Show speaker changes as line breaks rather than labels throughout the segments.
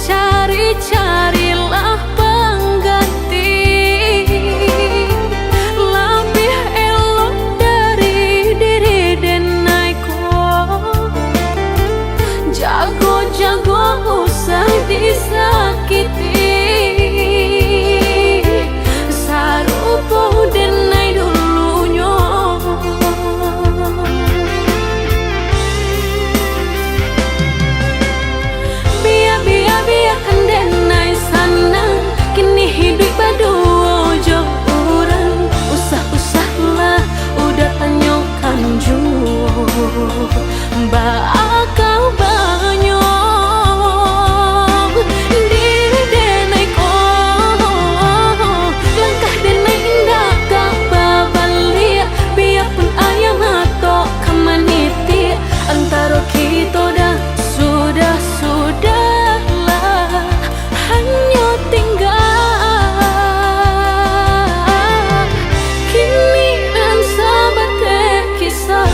cari-carilah pengganti lebih elok dari diri denaiku. Jago-jago usah disakiti, sarupo denai dulunya. Biarkan denai sana, kini hidup berdua jo orang. Usah-usahlah udah tanyakan jua, bakal banyak diri denai ko. Langkah denai indah kak babalia, biarpun ayam atau kamaniti. Antara kita dah sudah-sudahlah, hanya tinggal kini dan sahabat kisah.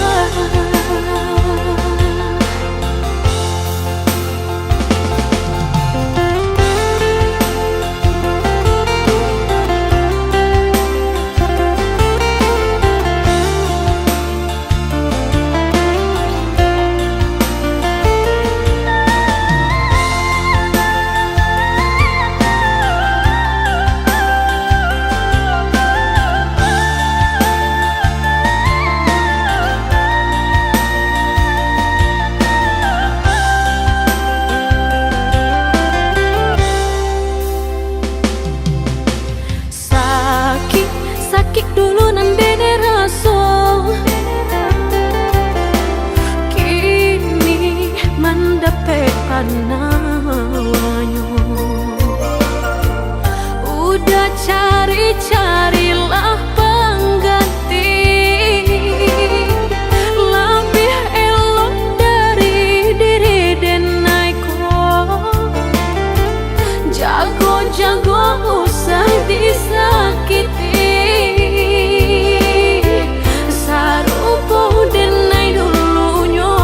Sakit dulu nan dede rasa, kini mendapatkan nawanya. Udah cari-carilah pengganti lebih elok dari diri denaiku. Jago-jago usah disakiti, sarupo denai dulunya.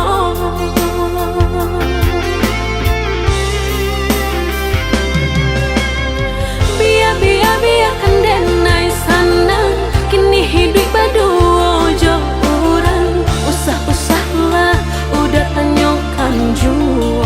Biarkan denai sana, kini hidup berdua jo orang. Usah-usahlah udah tanyakan jua,